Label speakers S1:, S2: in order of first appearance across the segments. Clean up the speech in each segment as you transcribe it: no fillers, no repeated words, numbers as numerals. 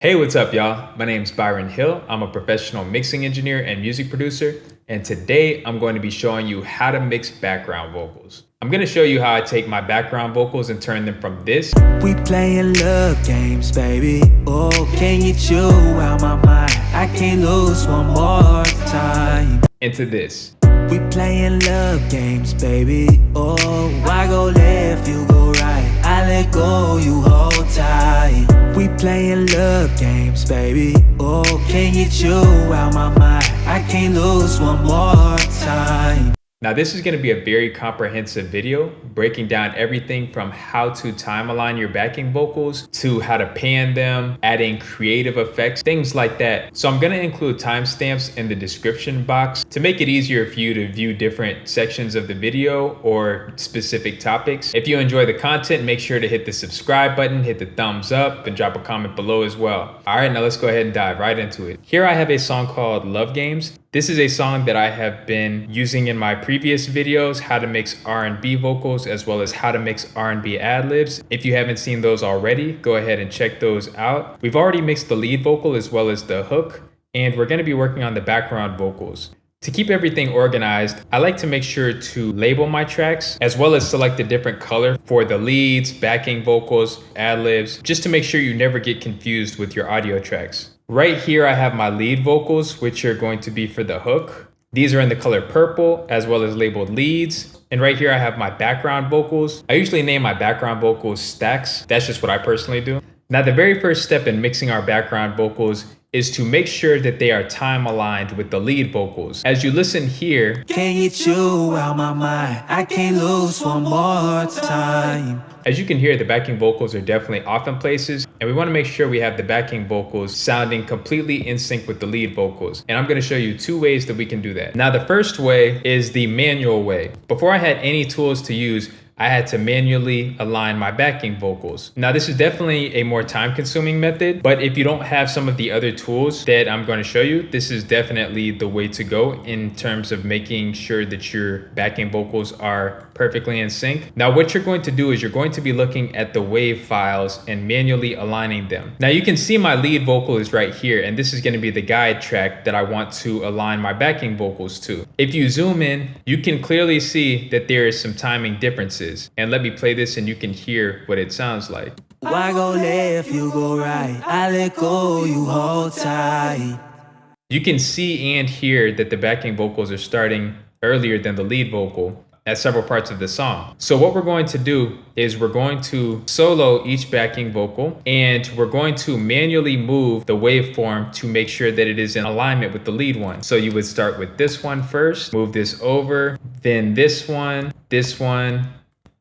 S1: Hey, what's up, y'all? My name's Byron Hill. I'm a professional mixing engineer and music producer, and today I'm going to be showing you how to mix background vocals. I'm going to show you how I take my background vocals and turn them from this.
S2: We playing love games, baby. Oh, can't get you out my mind. I can't lose one more time.
S1: Into this.
S2: We playing love games, baby. Oh, I go left, you go right. I let go, you hold tight. We playing love games, baby. Oh, can't get you out my mind. I can't lose one more time.
S1: Now, this is going to be a very comprehensive video breaking down everything from how to time align your backing vocals to how to pan them, adding creative effects, things like that. So I'm going to include timestamps in the description box to make it easier for you to view different sections of the video or specific topics. If you enjoy the content, make sure to hit the subscribe button, hit the thumbs up, and drop a comment below as well. All right, now let's go ahead and dive right into it. Here I have a song called Love Games. This is a song that I have been using in my previous videos, how to mix R&B vocals as well as how to mix R&B ad-libs. If you haven't seen those already, go ahead and check those out. We've already mixed the lead vocal as well as the hook, and we're going to be working on the background vocals. To keep everything organized, I like to make sure to label my tracks as well as select a different color for the leads, backing vocals, ad-libs, just to make sure you never get confused with your audio tracks. Right here, I have my lead vocals, which are going to be for the hook. These are in the color purple, as well as labeled leads. And right here, I have my background vocals. I usually name my background vocals stacks. That's just what I personally do. Now, the very first step in mixing our background vocals is to make sure that they are time aligned with the lead vocals. As you listen here,
S2: can't get you out my mind. I can't lose one more time.
S1: As you can hear, the backing vocals are definitely off in places, and we want to make sure we have the backing vocals sounding completely in sync with the lead vocals. And I'm going to show you two ways that we can do that. Now, the first way is the manual way. Before I had any tools to use, I had to manually align my backing vocals. Now, this is definitely a more time-consuming method, but if you don't have some of the other tools that I'm going to show you, this is definitely the way to go in terms of making sure that your backing vocals are perfectly in sync. Now, what you're going to do is you're going to be looking at the wave files and manually aligning them. Now, you can see my lead vocal is right here, and this is going to be the guide track that I want to align my backing vocals to. If you zoom in, you can clearly see that there is some timing differences. And let me play this and you can hear what it sounds like.
S2: I go left, you go right. I let go, you hold tight.
S1: You can see and hear that the backing vocals are starting earlier than the lead vocal at several parts of the song. So what we're going to do is we're going to solo each backing vocal, and we're going to manually move the waveform to make sure that it is in alignment with the lead one. So you would start with this one first, move this over, then this one.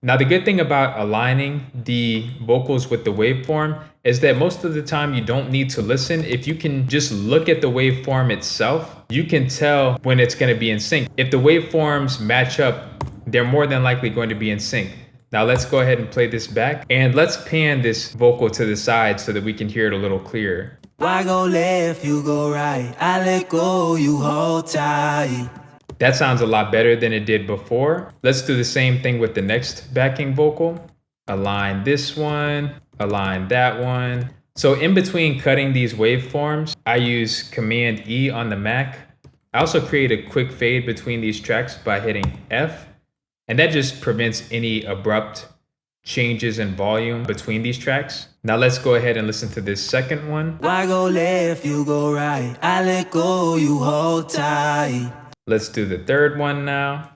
S1: Now, the good thing about aligning the vocals with the waveform is that most of the time you don't need to listen. If you can just look at the waveform itself, you can tell when it's going to be in sync. If the waveforms match up, they're more than likely going to be in sync. Now, let's go ahead and play this back, and let's pan this vocal to the side so that we can hear it a little clearer.
S2: I go left, you go right. I let go, you hold tight.
S1: That sounds a lot better than it did before. Let's do the same thing with the next backing vocal. Align this one, align that one. So in between cutting these waveforms, I use Command E on the Mac. I also create a quick fade between these tracks by hitting F, and that just prevents any abrupt changes in volume between these tracks. Now let's go ahead and listen to this second one.
S2: I go left, you go right. I let go, you hold tight.
S1: Let's do the third one now,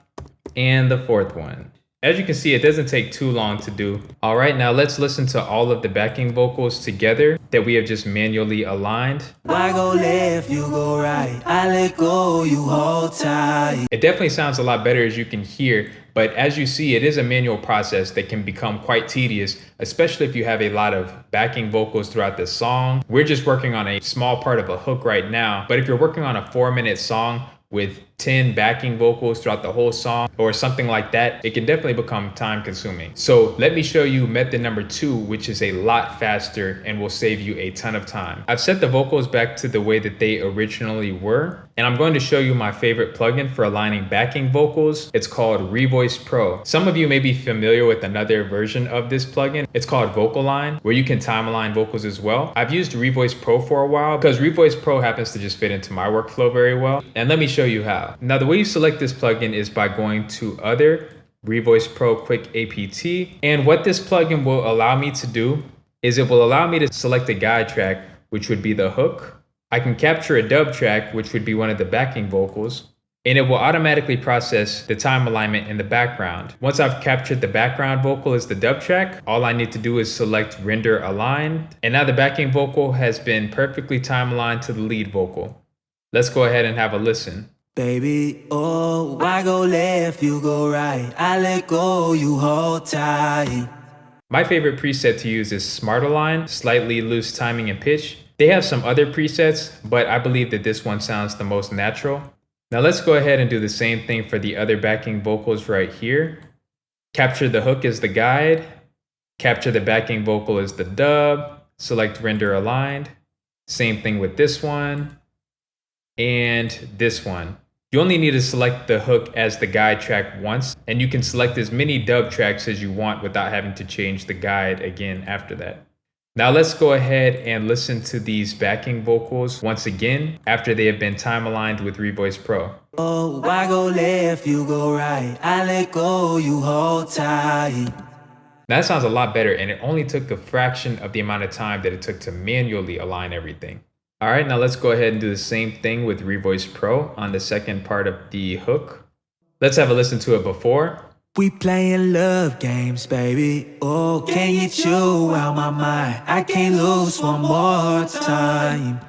S1: and the fourth one. As you can see, it doesn't take too long to do. All right, now let's listen to all of the backing vocals together that we have just manually aligned.
S2: I go left, you go right. I let go, you hold tight.
S1: It definitely sounds a lot better, as you can hear, but as you see, it is a manual process that can become quite tedious, especially if you have a lot of backing vocals throughout the song. We're just working on a small part of a hook right now, but if you're working on a 4-minute song, with 10 backing vocals throughout the whole song or something like that, it can definitely become time consuming. So let me show you method number 2, which is a lot faster and will save you a ton of time. I've set the vocals back to the way that they originally were, and I'm going to show you my favorite plugin for aligning backing vocals. It's called Revoice Pro. Some of you may be familiar with another version of this plugin. It's called Vocal Line, where you can time align vocals as well. I've used Revoice Pro for a while because Revoice Pro happens to just fit into my workflow very well. And let me show you how. Now, the way you select this plugin is by going to Other, Revoice Pro Quick APT. And what this plugin will allow me to do is it will allow me to select a guide track, which would be the hook. I can capture a dub track, which would be one of the backing vocals, and it will automatically process the time alignment in the background. Once I've captured the background vocal as the dub track, all I need to do is select Render Aligned, and now the backing vocal has been perfectly time aligned to the lead vocal. Let's go ahead and have a listen.
S2: Baby, oh, I go left, you go right. I let go, you hold tight.
S1: My favorite preset to use is Smart Align, slightly loose timing and pitch. They have some other presets, but I believe that this one sounds the most natural. Now let's go ahead and do the same thing for the other backing vocals right here. Capture the hook as the guide, capture the backing vocal as the dub, select Render Aligned. Same thing with this one and this one. You only need to select the hook as the guide track once, and you can select as many dub tracks as you want without having to change the guide again after that. Now let's go ahead and listen to these backing vocals once again after they have been time aligned with Revoice Pro.
S2: Oh, I go left, you go right. I let go, you hold tight.
S1: Now that sounds a lot better, and it only took a fraction of the amount of time that it took to manually align everything. All right, now let's go ahead and do the same thing with Revoice Pro on the second part of the hook. Let's have a listen to it before.
S2: We playing love games, baby. Oh, can you chew out my mind? I can't lose one more time.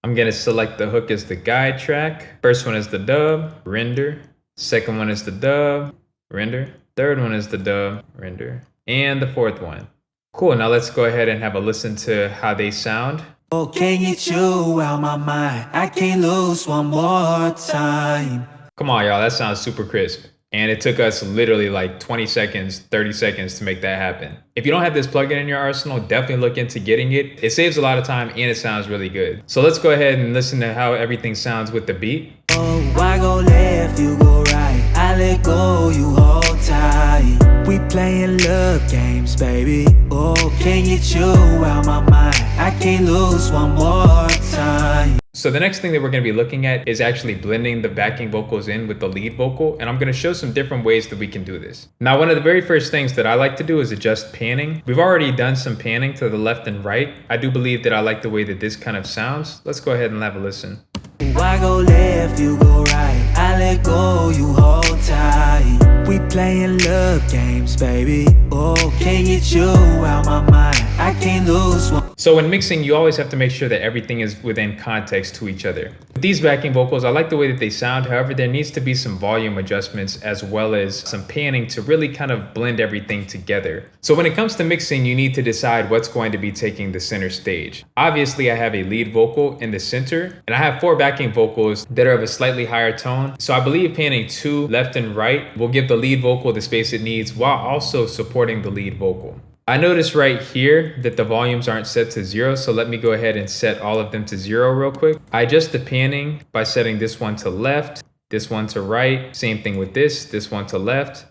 S1: I'm gonna select the hook as the guide track. First one is the dub, render. Second one is the dub, render. Third one is the dub, render. And the fourth one. Cool, now let's go ahead and have a listen to how they sound.
S2: Oh, can you chew out my mind? I can't lose one more time.
S1: Come on, y'all, that sounds super crisp. And it took us literally like 20 seconds, 30 seconds to make that happen. If you don't have this plugin in your arsenal, definitely look into getting it. It saves a lot of time and it sounds really good. So let's go ahead and listen to how everything sounds with the beat.
S2: Oh, I go left, you go right. I let go, you hold tight. We playing love games, baby. Oh, can you chew out my mind? I can't lose one more time.
S1: So the next thing that we're going to be looking at is actually blending the backing vocals in with the lead vocal, and I'm going to show some different ways that we can do this. Now, one of the very first things that I like to do is adjust panning. We've already done some panning to the left and right. I do believe that I like the way that this kind of sounds. Let's go ahead and have a listen.
S2: I go left, you go right. I let go, you hold tight. We playing love games, baby. Oh, can you chew out my mind? I can't lose one.
S1: So when mixing, you always have to make sure that everything is within context to each other. With these backing vocals, I like the way that they sound. However, there needs to be some volume adjustments as well as some panning to really kind of blend everything together. So when it comes to mixing, you need to decide what's going to be taking the center stage. Obviously, I have a lead vocal in the center, and I have 4 backing vocals that are of a slightly higher tone. So I believe panning 2 left and right will give the lead vocal the space it needs while also supporting the lead vocal. I notice right here that the volumes aren't set to 0, so let me go ahead and set all of them to 0 real quick. I adjust the panning by setting this one to left, this one to right, same thing with this one to left,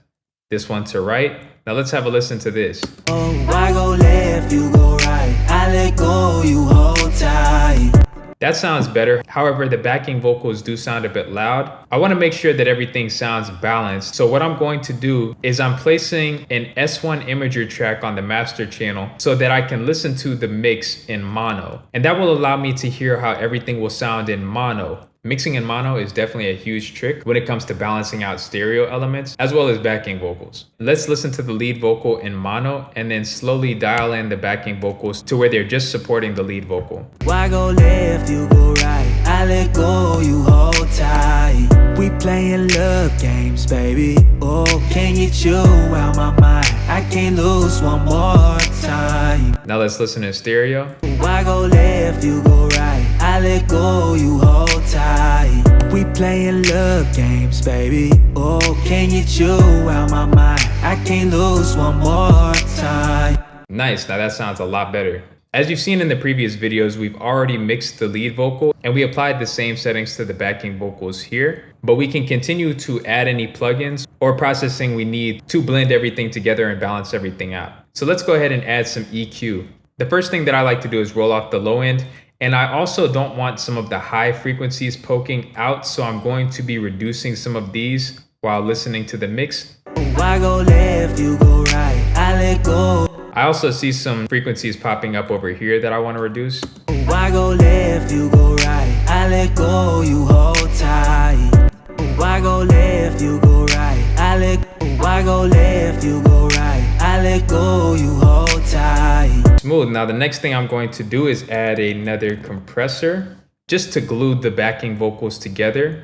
S1: this one to right. Now let's have a listen to this.
S2: Oh, I go left, you go right. I let go, you hold tight.
S1: That sounds better. However, the backing vocals do sound a bit loud. I want to make sure that everything sounds balanced. So what I'm going to do is I'm placing an S1 imager track on the master channel so that I can listen to the mix in mono. And that will allow me to hear how everything will sound in mono. Mixing in mono is definitely a huge trick when it comes to balancing out stereo elements as well as backing vocals. Let's listen to the lead vocal in mono and then slowly dial in the backing vocals to where they're just supporting the lead vocal.
S2: I go left, you go right. I let go, you hold tight. We playing love games, baby. Oh, can you chew out my mind? I can't lose one more time.
S1: Now let's listen in stereo.
S2: I go left, you go right. I let go, you hold tight. We playing love games, baby. Oh, can you chew out my mind? I can't lose one more time.
S1: Nice, now that sounds a lot better. As you've seen in the previous videos, we've already mixed the lead vocal and we applied the same settings to the backing vocals here, but we can continue to add any plugins or processing we need to blend everything together and balance everything out. So let's go ahead and add some EQ. The first thing that I like to do is roll off the low end, and I also don't want some of the high frequencies poking out, so I'm going to be reducing some of these while listening to the mix.
S2: I go left, you go right, I let go.
S1: I also see some frequencies popping up over here that I want to reduce.
S2: I go left, you go right, I let go, you hold tight. I go left, you go right, I go left, you go right, I let go, you hold tight.
S1: Smooth. Now the next thing I'm going to do is add another compressor just to glue the backing vocals together.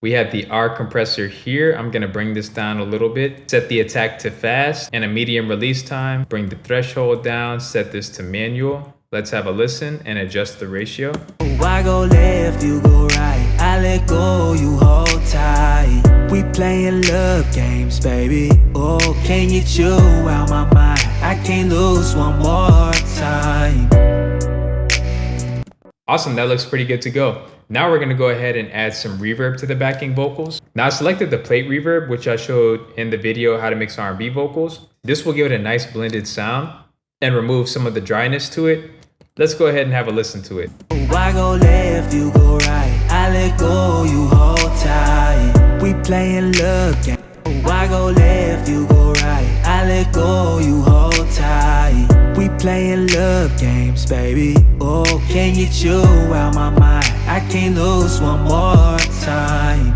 S1: We have the R compressor here. I'm gonna bring this down a little bit. Set the attack to fast and a medium release time. Bring the threshold down, set this to manual. Let's have a listen and adjust the ratio.
S2: I go left, you go right, I let go, you hold tight. We playing love games, baby. Oh, can you chew out my mind? I can't lose one more time.
S1: Awesome, that looks pretty good to go. Now we're gonna go ahead and add some reverb to the backing vocals. Now I selected the plate reverb, which I showed in the video how to mix R&B vocals. This will give it a nice blended sound and remove some of the dryness to it. Let's go ahead and have a listen to it.
S2: I go left, you go right, I let go, you hold tight. We playing love games. I go left, you go right, I let go, you hold tight. We playing love games, baby. Oh, can you chew out my mind? I can't lose one more time.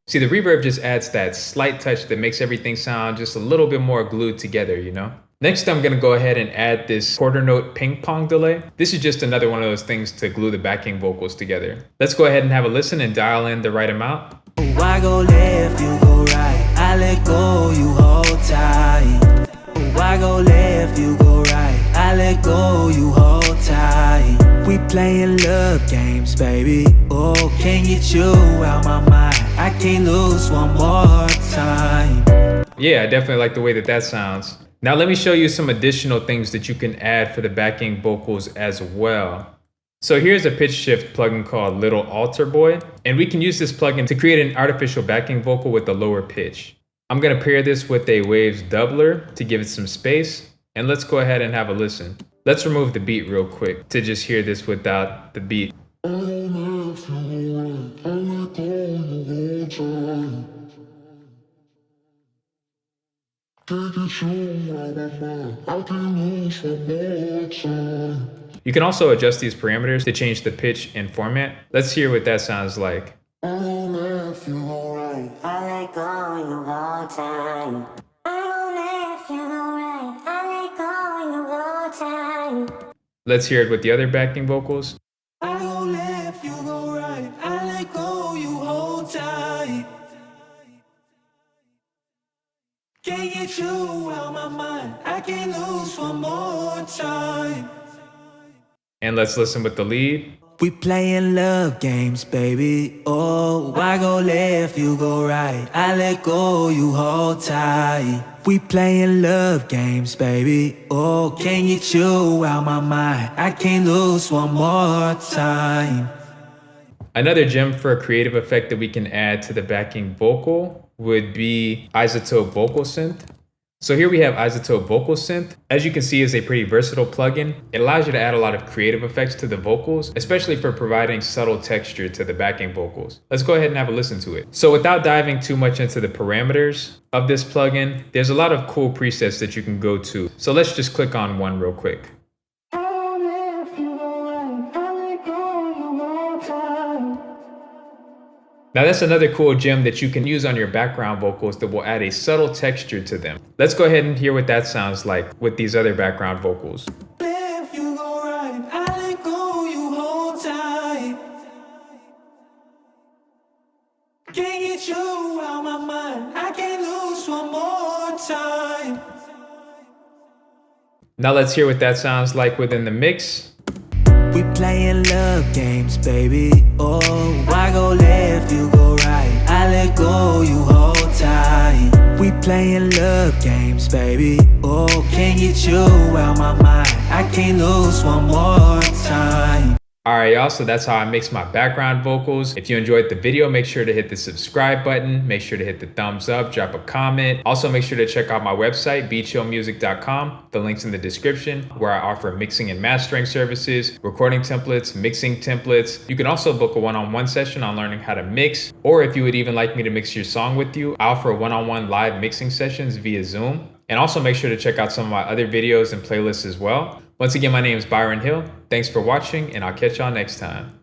S1: See, the reverb just adds that slight touch that makes everything sound just a little bit more glued together, you know? Next, I'm gonna go ahead and add this quarter note ping pong delay. This is just another one of those things to glue the backing vocals together. Let's go ahead and have a listen and dial in the right amount.
S2: I go left, you go right, I let go, you hold tight. I go left, you go right, I let go, you hold tight. We playing love games, baby. Oh, can you chew out my mind? I can't lose one more time.
S1: Yeah, I definitely like the way that that sounds. Now let me show you some additional things that you can add for the backing vocals as well. So here's a pitch shift plugin called Little Alter Boy, and we can use this plugin to create an artificial backing vocal with a lower pitch. I'm gonna pair this with a waves doubler to give it some space, and let's go ahead and have a listen. Let's remove the beat real quick to just hear this without the beat. You can also adjust these parameters to change the pitch and format. Let's hear what that sounds like. Let's hear it with the other backing vocals.
S2: I go left, you go right, I let go, you hold tight. Can't get you out my mind, I can't lose one more time.
S1: And let's listen with the lead.
S2: We playing love games, baby. Oh, I go left, you go right, I let go, you hold tight. We playing love games, baby. Oh, can you chew out my mind? I can't lose one more time.
S1: Another gem for a creative effect that we can add to the backing vocal would be Isotope Vocal Synth. So here we have Isotope Vocal Synth. As you can see, is a pretty versatile plugin. It allows you to add a lot of creative effects to the vocals, especially for providing subtle texture to the backing vocals. Let's go ahead and have a listen to it. So without diving too much into the parameters of this plugin, there's a lot of cool presets that you can go to. So let's just click on one real quick. Now that's another cool gem that you can use on your background vocals that will add a subtle texture to them. Let's go ahead and hear what that sounds like with these other background vocals.
S2: If you go right, I let go, you hold tight. Can't get you out my mind, I can't lose one more time.
S1: Now let's hear what that sounds like within the mix.
S2: We We playing love games, baby. Oh, why go left, you go right. I let go, you hold tight. We playing love games, baby. Oh, can't get you out my mind. I can't lose one more time.
S1: Alright y'all, so that's how I mix my background vocals. If you enjoyed the video, make sure to hit the subscribe button, make sure to hit the thumbs up, drop a comment. Also make sure to check out my website, bchillmusic.com. The link's in the description, where I offer mixing and mastering services, recording templates, mixing templates. You can also book a one-on-one session on learning how to mix, or if you would even like me to mix your song with you, I offer one-on-one live mixing sessions via Zoom. And also make sure to check out some of my other videos and playlists as well. Once again, my name is Byron Hill. Thanks for watching, and I'll catch y'all next time.